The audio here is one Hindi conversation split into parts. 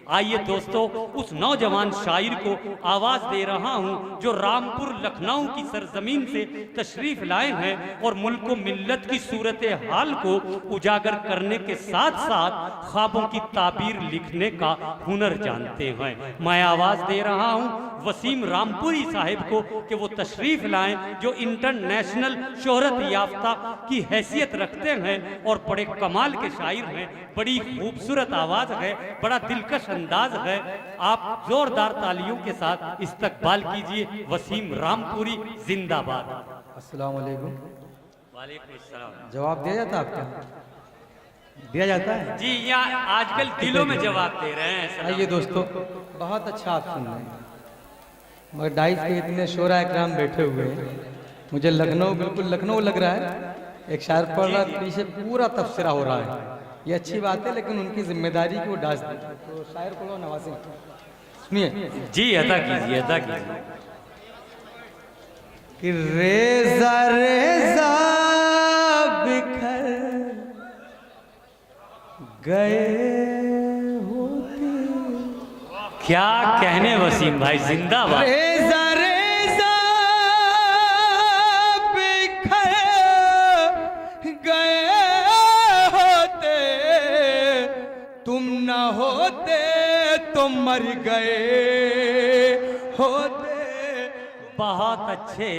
आइए दोस्तों, उस नौजवान शायर को आवाज दे रहा हूं जो रामपुर लखनऊ की सरजमीन से तशरीफ लाए हैं और मुल्क व मिल्लत की सूरत हाल को उजागर करने के साथ साथ ख्वाबों की ताबीर लिखने का हुनर जानते हैं। मैं आवाज दे रहा हूं वसीम रामपुरी साहिब को कि वो तशरीफ लाएं, जो इंटरनेशनल शोहरत याफ्ता की हैसियत रखते हैं और बड़े कमाल के शायर हैं। बड़ी खूबसूरत आवाज है, बड़ा दिलकश अंदाज है। आप जोरदार तालियों के साथ इस्तकबाल कीजिए वसीम रामपुरी जिंदाबाद। अस्सलाम वालेकुम। वालेकुम अस्सलाम। जवाब दिया जाता है आपका? दिया जाता है जी, यहाँ आजकल दिलों में जवाब दे रहे हैं। आइए दोस्तों, बहुत अच्छा आप सुन रहे हैं, मगर डाइस के इतने शोरा इकराम बैठे हुए हैं, मुझे लखनऊ बिल्कुल लखनऊ लग रहा है। एक शायर पढ़ रहा है, पीछे पूरा तबसरा हो रहा है। ये अच्छी बात है, लेकिन उनकी जिम्मेदारी को डांस दे। तो शायर को नवाज़ें, सुनिए जी। अदा कीजिए, अदा कीजिए। कि रेजा रेजा बिखर गए होते। क्या कहने वसीम भाई, जिंदाबाद। रेजा रेजा बिखर गए होते, तुम न होते तो मर गए होते। बहुत अच्छे,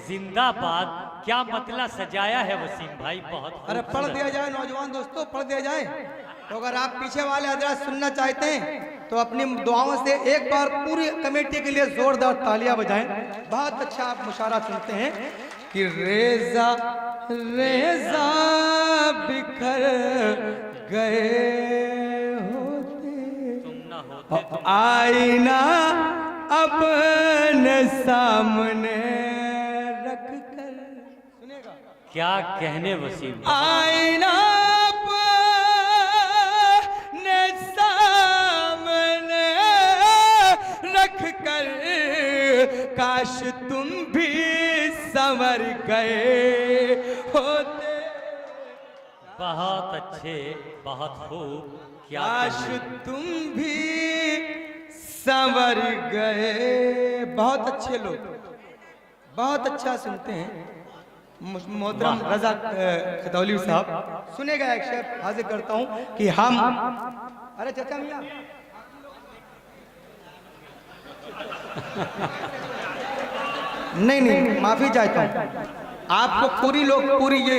जिंदाबाद। क्या मतलब सजाया है वसीम भाई, बहुत। अरे पढ़ दिया जाए नौजवान दोस्तों, पढ़ दिया जाए। तो अगर आप पीछे वाले हजरात सुनना चाहते हैं तो अपनी दुआओं से एक बार पूरी कमेटी के लिए जोरदार तालियां बजाएं। बहुत अच्छा आप मुशारा सुनते हैं कि रेजा रेजा बिखर गए होते, तुम ना होते। आईना अपने सामने रख कर। सुनेगा? क्या कहने वसीम भाई। आईना अपने सामने रख कर, काश तुम भी संवर गए होते। बहुत अच्छे, बहुत खूब। क्या काश कहने। तुम भी संवर गए। बहुत अच्छे लोग, बहुत अच्छा सुनते हैं। मोहतरम रजा खतौली साहब, सुनेगा एक शेर हाजिर करता हूं कि हम। अरे चाचा मियां, नहीं नहीं, माफी चाहता हूं। आपको पूरी लोग, पूरी ये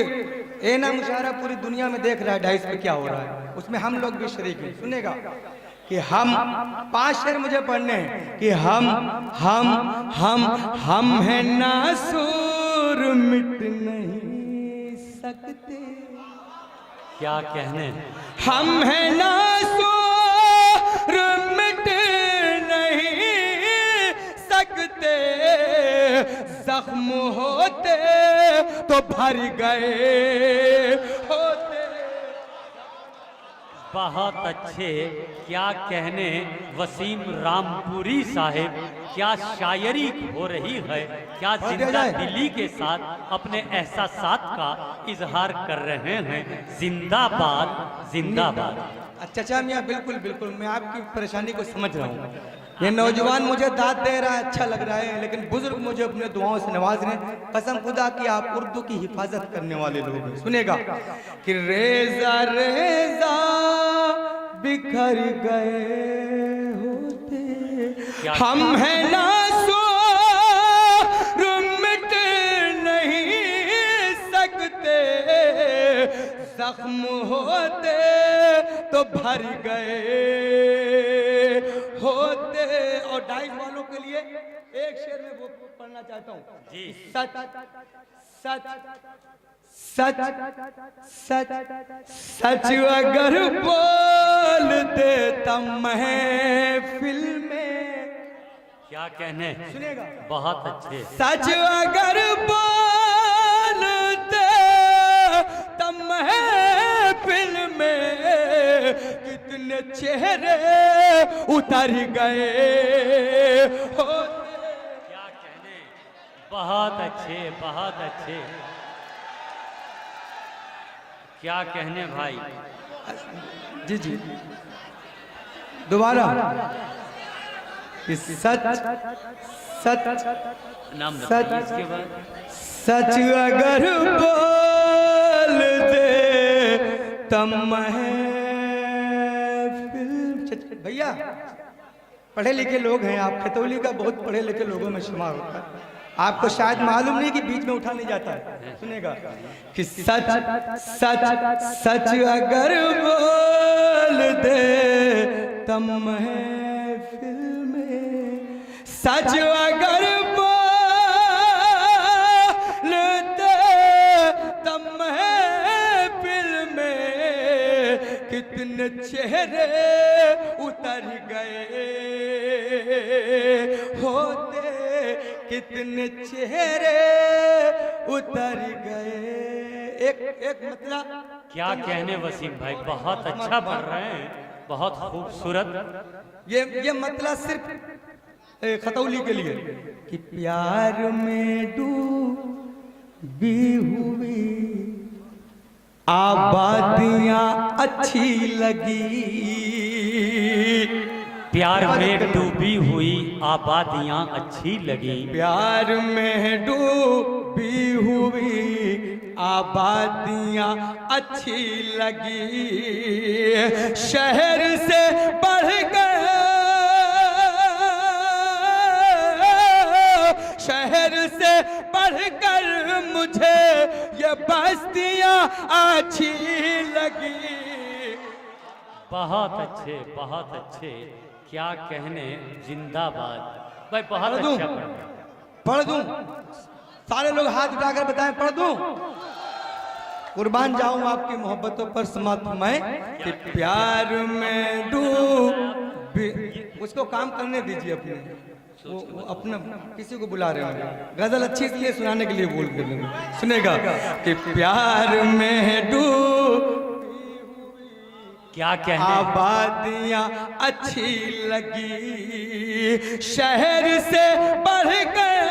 एना मुशायरा पूरी दुनिया में देख रहा है डाइस पे क्या हो रहा है, उसमें हम लोग भी शरीक हैं। सुनेगा कि हम 5 शेर मुझे पढ़ने हैं कि हम हैं नासूर, मिट नहीं सकते। क्या कहने। हम हैं नासूर, मिट नहीं सकते। जख्म होते तो भर गए होते। बहुत अच्छे, क्या कहने वसीम रामपुरी साहिब। क्या शायरी हो रही है, क्या जिंदा दिली के साथ अपने एहसासात का इजहार कर रहे हैं। जिंदाबाद, जिंदाबाद। चाचा मियाँ, बिल्कुल बिल्कुल, मैं आपकी परेशानी को समझ रहा हूँ। ये नौजवान मुझे दाद दे रहा है, अच्छा लग रहा है, लेकिन बुजुर्ग मुझे अपने दुआओं से नवाज रहे हैं। कसम खुदा की आप उर्दू की हिफाजत करने वाले लोग हैं। सुनेगा कि रेजा रेजा बिखर गए होते, हम हैं नासूर, मिट नहीं सकते। जख्म होते तो भर गए होते। और डाइस वालों के लिए एक शेर में वो पढ़ना चाहता हूँ जी। सच सच सच सच सच अगर बोल देता महफिल में। क्या कहने। सुनेगा? बहुत अच्छे। सच अगर बोल दे तब महफिल में, कितने चेहरे उतर गए होते। क्या कहने। बहुत अच्छे, बहुत अच्छे। क्या कहने भाई। जी जी, दोबारा कि सच सच नाम सच बताइए इसके बाद। सच अगर बोल दे तब महफिल। भैया पढ़े लिखे लोग हैं आप, खतौली का बहुत पढ़े लिखे लोगों में शुमार होता है। आपको शायद मालूम नहीं कि बीच में उठा नहीं जाता है। सुनेगा कि सच सच सच अगर बोल दे तब महफिल में, सच अगर बोल दे तब महफिल में कितने चेहरे उतर गए होते, कितने चेहरे उतर गए। एक मतलब क्या कहने वसीम भाई, बहुत अच्छा पढ़ रहे हैं, बहुत खूबसूरत। ये मतलब सिर्फ खतौली के लिए कि प्यार में डूबी हुई आबादियां अच्छी लगी, प्यार में डूबी हुई आबादियां अच्छी लगी, प्यार में डूबी हुई आबादियां अच्छी लगी, शहर से बढ़ गए, शहर से बढ़कर मुझे ये बस्तियां अच्छी लगी। बहुत अच्छे, बहुत अच्छे, क्या कहने, जिंदाबाद भाई, बहुत पढ़ दूं? अच्छा पढ़ रहे हैं। पढ़ दूं? सारे लोग हाथ उठाकर बताएं, पढ़ दूं? कुर्बान जाऊं आपकी मोहब्बतों पर समाप्त मैं कि प्यार में डूबी। उसको काम करने दीजिए अपने, वो अपना किसी को बुला रहे होंगे। गजल अच्छी इसलिए सुनाने के लिए बोल कर सुनेगा कि प्यार में डूबी क्या कहने, आबादियां अच्छी लगी, शहर से बढ़ गए,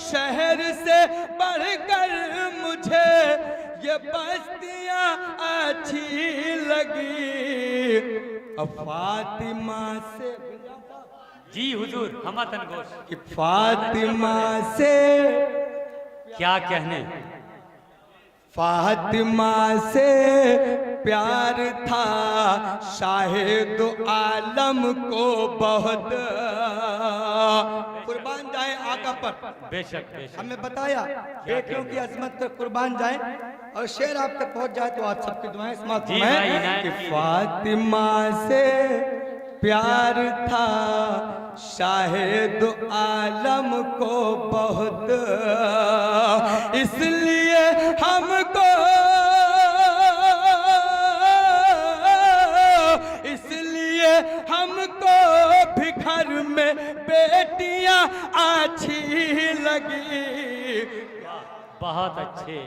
शहर से बढ़कर मुझे ये बस्तियां अच्छी लगी। अब फातिमा से जी हुजूर, हमतन गोश, कि फातिमा से, क्या कहने, फातिमा से प्यार था शाहिद आलम को बहुत। कुर्बान जाए आका पर, बेशक बेशक। हमें बताया बेटियों की अजमत पर कुर्बान जाए, और शेर आप तक पहुंच जाए तो आज सबकी दुआएं समाप्त जी हैं भाई, इनायत कि कीजिए। फातिमा से प्यार था शाहिद आलम को बहुत, इसलिए हमको, इसलिए हमको भी घर में बेटियां अच्छी लगी। बहुत अच्छे,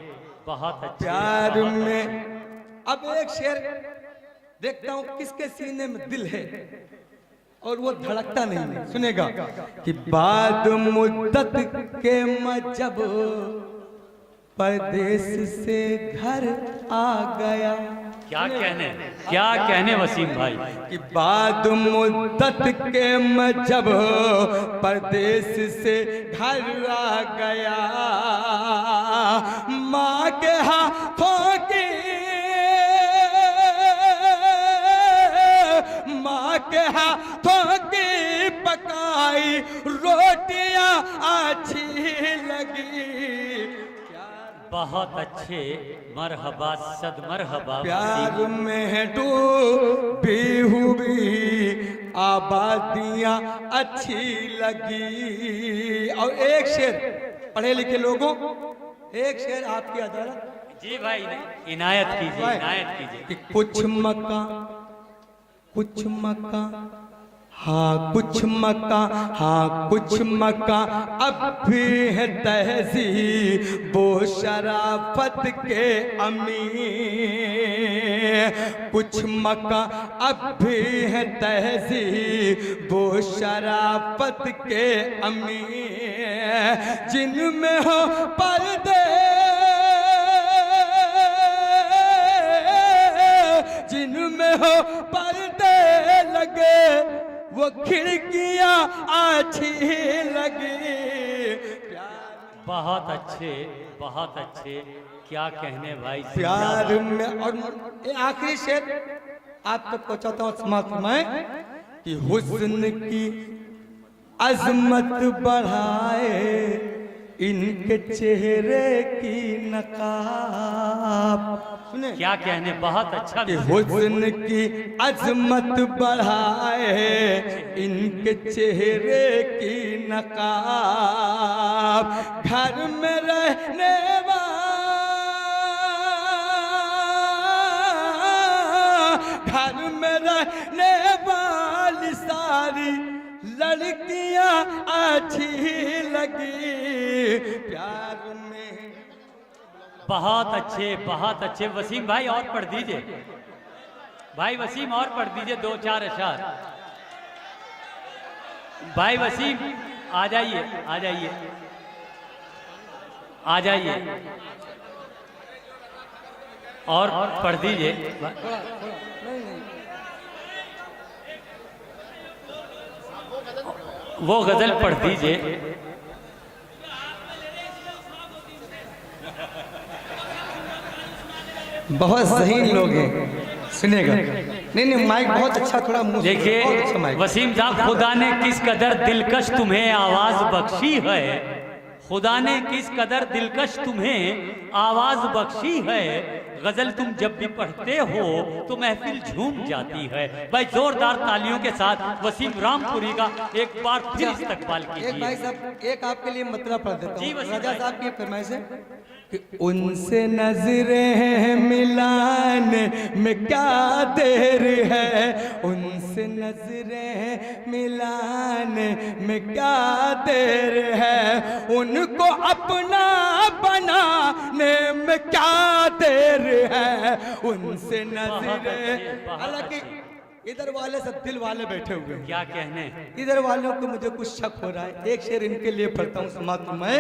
बहुत अच्छे। प्यार बहुत में अच्छे। अब एक शेर देखता हूं किसके सीने में दिल है और वो धड़कता नहीं है। सुनेगा कि बाद मुद्दत के मैं जब परदेश से घर आ गया। क्या कहने, क्या कहने वसीम भाई, कि बाद मुद्दत के मैं जब परदेश से घर आ गया, माँ के हाथों की, माँ के हाथों की पकाई रोटियां अच्छी लगी। बहुत अच्छे, मरहबा सद मरहबा। प्यार में डूबी हुई आबादियां अच्छी लगी। और एक शेर पढ़े लिखे लोगों, एक शेर आपकी अदालत जी भाई, इनायत कीजिए, इनायत कीजिए। कि कुछ मकान, कुछ मकान, हाँ कुछ मकान, हाँ कुछ मकान अब भी है तहजीब वो शराफत के अमीर। कुछ मकान अब भी है तहजीब वो शराफत के अमीर, जिनमें हो पर्दे, जिन में हो पर्दे लगे, वो खिड़कियां अच्छी लगी। बहुत अच्छे, बहुत अच्छे, क्या कहने भाई। प्यार में। और ये आखिरी शेर आप तक पहुंचाता हूँ समाप्त में कि हुस्न की अजमत बढ़ाए इनके चेहरे की नकाब। सुने क्या कहने, बहुत अच्छा। कि हुस्न की अजमत बढ़ाए इनके चेहरे की नकाब। घर में रहने घर में रहने वाली सारी लड़कियां अच्छी लगी। प्यार में। बहुत अच्छे, बहुत अच्छे। वसीम भाई और पढ़ दीजिए, भाई वसीम और पढ़ दीजिए 2-4 अशआर। भाई वसीम आ जाइए, आ जाइए, आ जाइए और पढ़ दीजिए। वो गजल पढ़ दीजिए। बहुत ज़हीन लोग हैं, सुनेगा। नहीं माइक बहुत अच्छा, थोड़ा मुंह। देखिए अच्छा वसीम साहब, खुदा ने किस कदर दिलकश तुम्हें आवाज बख्शी है, खुदा ने किस कदर दिलकश तुम्हें आवाज बख्शी है। गजल तुम जब भी पढ़ते हो तो महफिल झूम जाती है। भाई जोरदार तालियों के साथ वसीम रामपुरी का एक बार फिर इस्तकबाल कीजिए। एक भाई साहब, एक आपके लिए मतलब पढ़ देता जी हूँ। वसीम राजा भाई। साहब की फरमाइश है कि उनसे नजरें मिलाने में क्या देर है, उनसे नजरें मिलाने में क्या देर है, उनको अपना बनाने में क्या देर है, उनसे नजरें। हालांकि इधर वाले सब दिल वाले बैठे हुए हैं, क्या कहने। इधर वालों को मुझे कुछ शक हो रहा है। एक शेर इनके लिए पढ़ता हूँ समाप्त में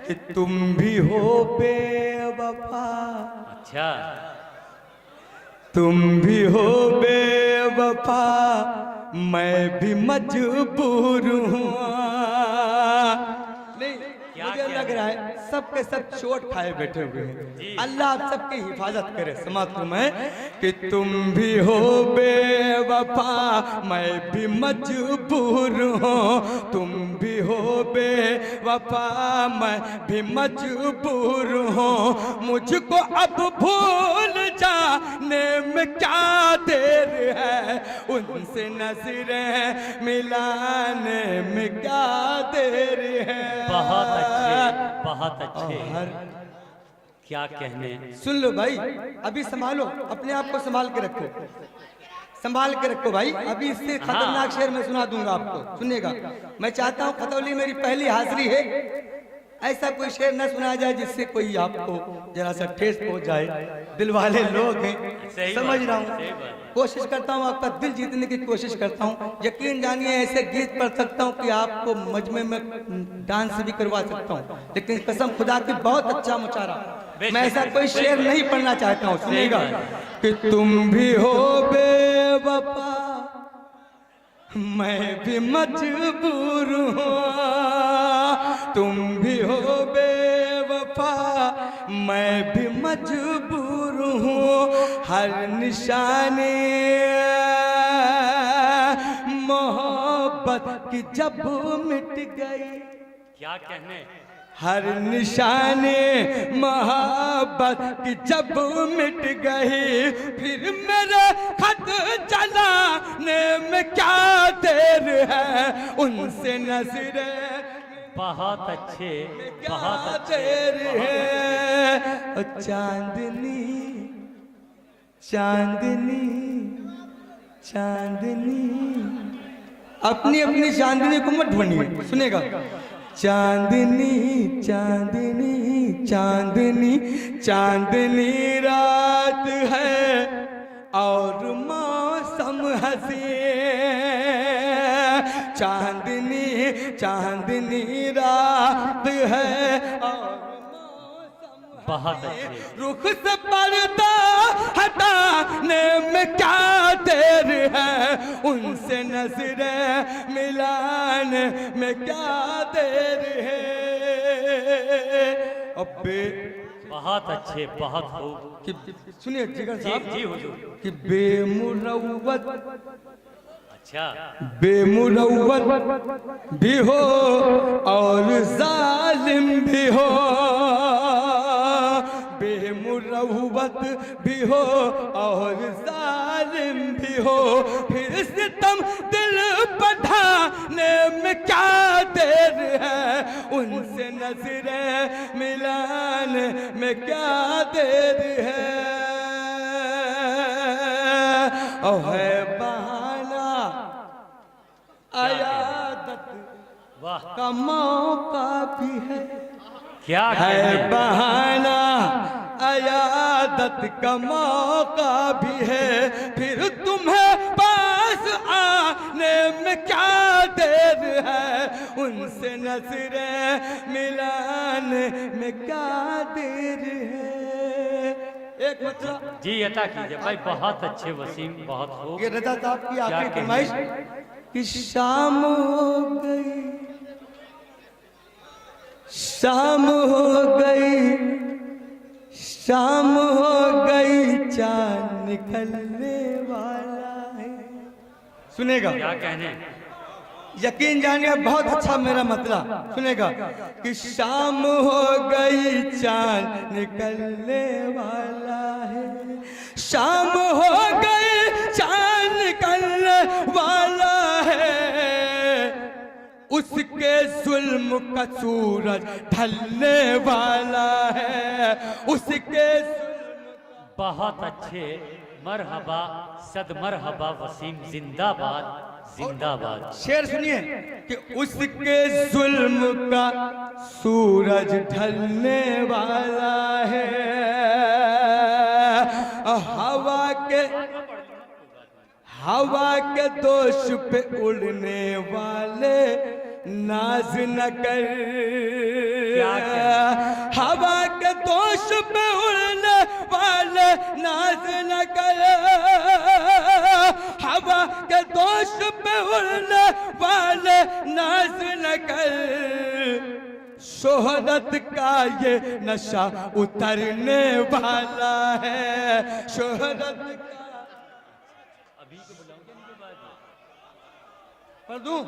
कि तुम भी हो बेवफा, अच्छा, तुम भी हो बेवफा, मैं भी मजबूर हूँ। नहीं, मुझे लग रहा है सबके सब चोट खाए बैठे हुए हैं। अल्लाह आप सबकी हिफाजत करे। समाप्त में कि तुम भी हो बेवफा, मैं भी मजबूर हूँ, तुम भी हो बेवफा, मैं भी मजबूर हूँ, मुझको अब भूल जाने में क्या देर है, उनसे नजरें मिलाने में क्या देर है। बहुत अच्छे, बहुत अच्छे, और क्या कहने। सुन लो भाई, अभी संभालो, अपने आप को संभाल के रखो, संभाल के रखो भाई। अभी इससे खतरनाक शेर मैं सुना दूंगा आपको, सुनिएगा। मैं चाहता हूँ खतौली मेरी पहली हाजिरी है, ऐसा कोई शेर न सुनाया जाए जिससे कोई आपको जरा सा ठेस पहुंच जाए। दिल वाले लोग हैं, समझ रहा हूँ, कोशिश करता हूँ आपका दिल जीतने की कोशिश करता हूँ। यकीन जानिए ऐसे गीत पढ़ सकता हूँ कि आपको मजमे में डांस भी करवा सकता हूँ, लेकिन कसम खुदा की बहुत अच्छा मुचारा। मैं ऐसा कोई शेर नहीं पढ़ना चाहता हूँ, सुनिएगा। कि तुम भी हो बेवफा, मैं भी मजबूर हूँ, तुम भी हो बेवफा, मैं भी मजबूर हूँ, हर निशानी मोहब्बत की जब मिट गई। क्या कहने। हर निशानी मोहब्बत की जब मिट गई, फिर मेरे खत जलाने में क्या देर है, उनसे नजरें। बहुत अच्छे, बहुत क्या अच्छे। देर है। चांदनी चांदनी चांदनी, अपनी अपनी चांदनी को मत ढूंढिए, सुनेगा। चांदनी चांदनी चांदनी चांदनी रात है और मौसम हंसी, चांदनी चांदनी रात है और बहुत अच्छे। रुख से पर्दा है हटाने में क्या देर है, उनसे नजरें मिलाने में क्या देर है। अबे बहुत अच्छे, बहुत खूब। कि सुनिए जिगर जी साहब जी हुजूर। कि बेमुरव्वत अच्छा, बेमुरव्वत भी हो और जालिम भी हो, बेमुरव्वत भी हो और जालिम भी हो, फिर सितम दिल बढ़ाने में क्या देर है, उनसे नजरें मिलाने में क्या देर है। ओ है बहाना अयादत वाह, का मौका भी है, क्या है कहने। बहाना अयादत का मौका भी है, फिर तुम्हें पास आने में क्या देर है, उनसे नजरें मिलाने में क्या देर है। एक मतलब जी अता कीजिए भाई, बहुत अच्छे वसीम, बहुत खूब। ये रजा साहब की आखिरी कहने। फरमाइश कि शाम हो गई, शाम हो गई, शाम हो गई, चांद निकलने वाला है। सुनेगा, क्या कहने। यकीन जानिए बहुत अच्छा मेरा मतलब सुनेगा कि शाम हो गई, चांद निकलने वाला है, शाम हो गई, चांद निकलने वाला है, उसके जुल्म का सूरज ढलने वाला है, उसके बहुत अच्छे, मरहबा सद मरहबा वसीम, जिंदाबाद जिंदाबाद। शेर सुनिए कि उसके जुल्म का सूरज ढलने वाला है, हवा के दोष पे उड़ने वाले नाज न कर, हवा के दोष पे उड़ने वाले नाज न कर, हवा के दोष पे उड़ने वाले नाज न कर, शोहरत का ये नशा उतरने वाला है, शोहरत का पढ़ दूं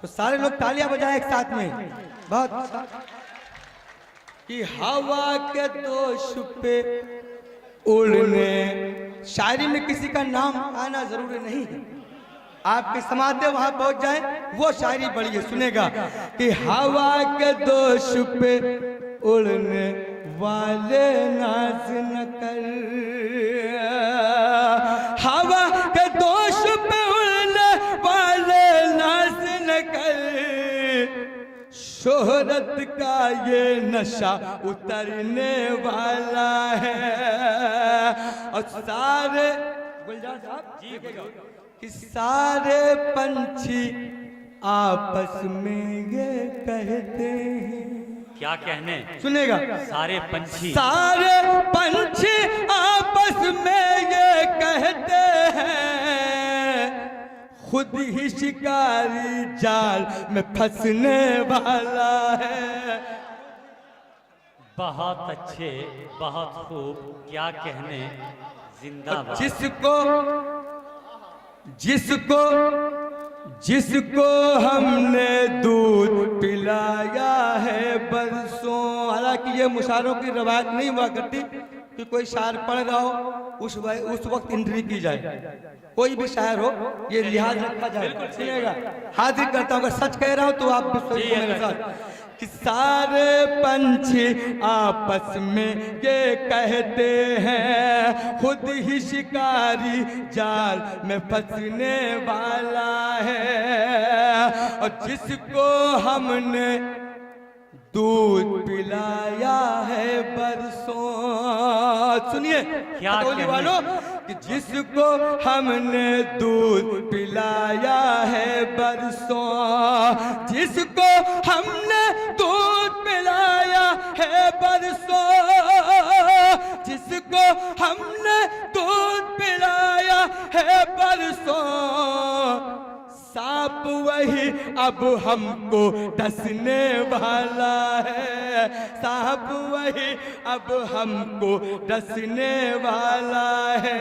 तो सारे लोग तालियां बजाएं एक साथ में। बहुत कि हवा के दोष पे उड़ने, शायरी में किसी का नाम आना जरूरी नहीं है, आपके समाते वहां पहुंच जाए वो शायरी पढ़िए, सुनेगा कि हवा के दोष पे उड़ने वाले नाज न कर, हवा के दोष पे उड़ने वाले नाज न कर, शोहरत का ये नशा उतरने वाला है, और सारे गुलजार साहब जी कि सारे पंछी आपस में ये कहते हैं, क्या कहने। सुनेगा, सारे पंछी, सारे पंछी आपस में ये कहते हैं, खुद ही शिकारी जाल में फंसने वाला है। बहुत अच्छे, बहुत खूब, क्या कहने, जिंदाबाद। जिसको हमने दूध पिलाया है बरसों, हालांकि ये मुशायरों की रवायत नहीं हुआ करती कि कोई शायर पढ़ रहा हो उस वक्त एंट्री की जाए, कोई भी शायर हो ये लिहाज रखा जाए, सुनेगा, हाजिर करता हूँ, अगर सच कह रहा हूँ तो आप भी सुनिए मेरे साथ कि सारे पंछी आपस में ये कहते हैं, खुद ही शिकारी जाल में फंसने वाला है, और जिसको हमने दूध पिलाया है बरसों, सुनिए क्या वालों कि जिसको हमने दूध पिलाया है बरसों, जिसको हमने दूध पिलाया है बरसों, जिसको तुझको हमने दूध पिलाया है बरसों, सांप वही अब हमको डसने वाला है, सांप वही अब हमको डसने वाला है।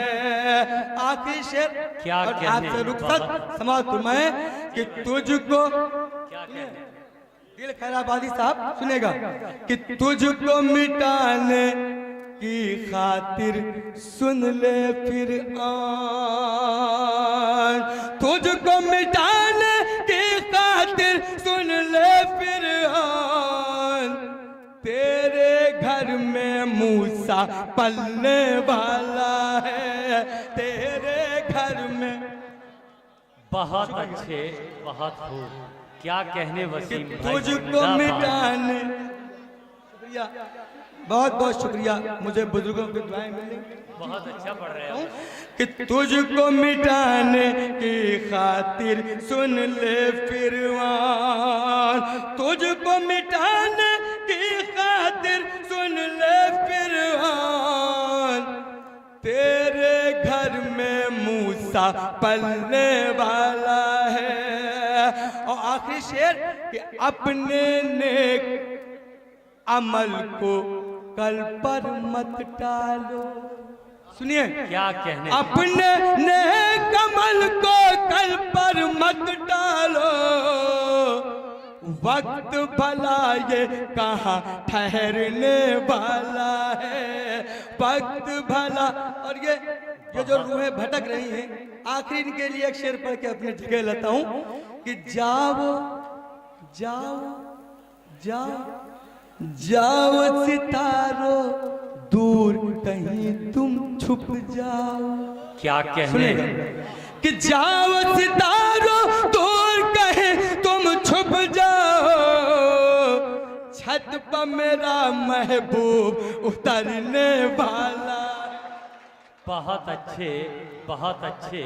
आखिरी शेर क्या और कहने आपसे हैं रुखसत बाबा? समाप्त फरमाएं कि तुझको, क्या कहने हैं? दिल खैराबादी साहब सुनेगा, कि तुझको मिटाने की खातिर सुन ले फिर आन, तुझको मिटाने की खातिर सुन ले फिर आन, तेरे घर में मूसा पलने वाला है, तेरे घर में। बहुत अच्छे, बहुत खूब। क्या कहने वसीम भाई, तुझको जिंदाबाद। मिटाने, शुक्रिया, बहुत बहुत शुक्रिया, मुझे बुजुर्गों की दुआएं मिली। बहुत अच्छा पढ़ रहे हो। कि तुझको मिटाने की खातिर सुन ले फिरवान, तुझको मिटाने की खातिर सुन ले फिरवान, तेरे घर में मूसा पलने वाला है। और आखिरी शेर कि अपने नेक अमल को कल पर मत टालो, सुनिए, क्या कहने? अपने नेक अमल को कल पर मत टालो, वक्त भला ये कहाँ ठहरने वाला है, वक्त भला। और ये जो रूहें भटक रही हैं, आखिरी इनके लिए एक शेर पढ़ के अपनी जगह लेता हूँ कि जाओ जाओ जाओ जाओ सितारो दूर कहीं तुम छुप जाओ। क्या कहने? सुनेगा कि जाओ सितारो दूर कहीं तुम छुप जाओ, छत पर मेरा महबूब उतरने वाला। बहुत अच्छे, बहुत अच्छे।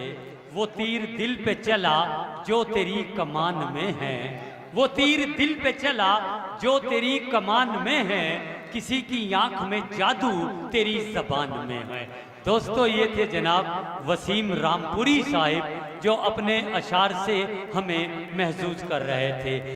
वो तीर दिल पे चला जो तेरी कमान में है, वो तीर दिल पे चला जो तेरी कमान में है, किसी की आंख में जादू तेरी जबान में है। दोस्तों, ये थे जनाब वसीम रामपुरी साहिब, जो अपने अशार से हमें महसूस कर रहे थे।